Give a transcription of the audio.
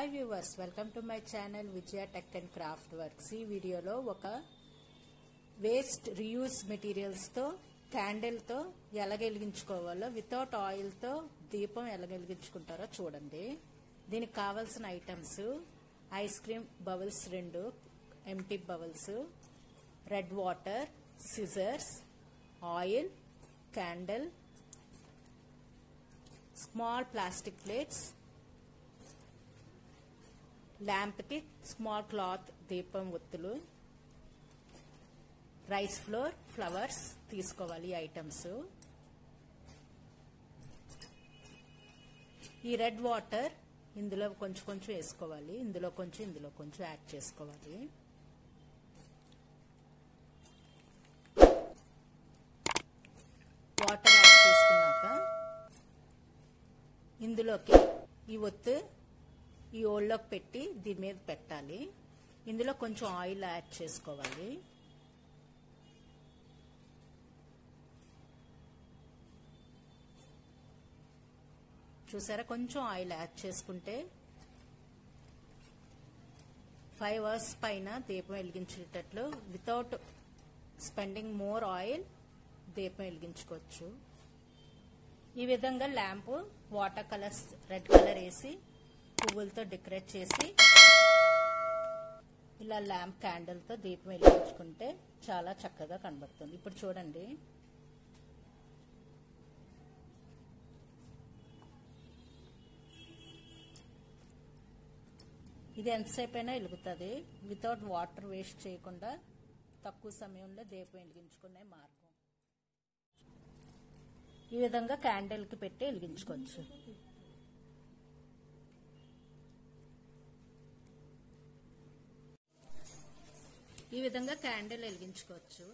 Hi viewers, welcome to my channel Vijaya tech and craft works. ఈ వీడియోలో ఒక waste reuse మెటీరియల్స్తో క్యాండిల్తో ఎలా వెలిగించుకోవాలో, without ఆయిల్తో దీపం ఎలా వెలిగించుకుంటారో చూడండి. దీనికి కావాల్సిన items: ice cream bubbles 2 empty bubbles, red water, scissors, oil, candle, small plastic plates, lamp కి స్మాల్ క్లాత్ దీపం ఒత్తులు, రైస్ ఫ్లోర్, ఫ్లవర్స్ తీసుకోవాలి. ఐటమ్స్ ఈ రెడ్ వాటర్ ఇందులో కొంచెం కొంచెం వేసుకోవాలి. ఇందులో కొంచెం యాడ్ చేసుకోవాలి. వాటర్ యాడ్ చేసుకున్నాక ఇందులోకి ఈ ఒత్తు ఈ ఓల్లోకి పెట్టి దీని మీద పెట్టాలి. ఇందులో కొంచెం ఆయిల్ యాడ్ చేసుకోవాలి. చూసారా, కొంచెం ఆయిల్ యాడ్ చేసుకుంటే 5 hours పైన దీపం వెలిగించేటట్లు వితౌట్ స్పెండింగ్ మోర్ ఆయిల్ దీపం వెలిగించుకోవచ్చు. ఈ విధంగా lamp water colours red colour వేసి పువ్వులతో డెకరేట్ చేసి ఇలా ల్యాంప్ క్యాండిల్తో దీపం వెలిగించుకుంటే చాలా చక్కగా కనబడుతుంది. ఇప్పుడు చూడండి, ఇది ఎంతసేపు అయినా వెలుగుతుంది. వితౌట్ వాటర్ వేస్ట్ చేయకుండా తక్కువ సమయంలో దీపం వెలిగించుకునే మార్గం. ఈ విధంగా క్యాండిల్కి పెట్టి వెలిగించుకోవచ్చు. ఈ విధంగా క్యాండిల్ వెలిగించుకోవచ్చు.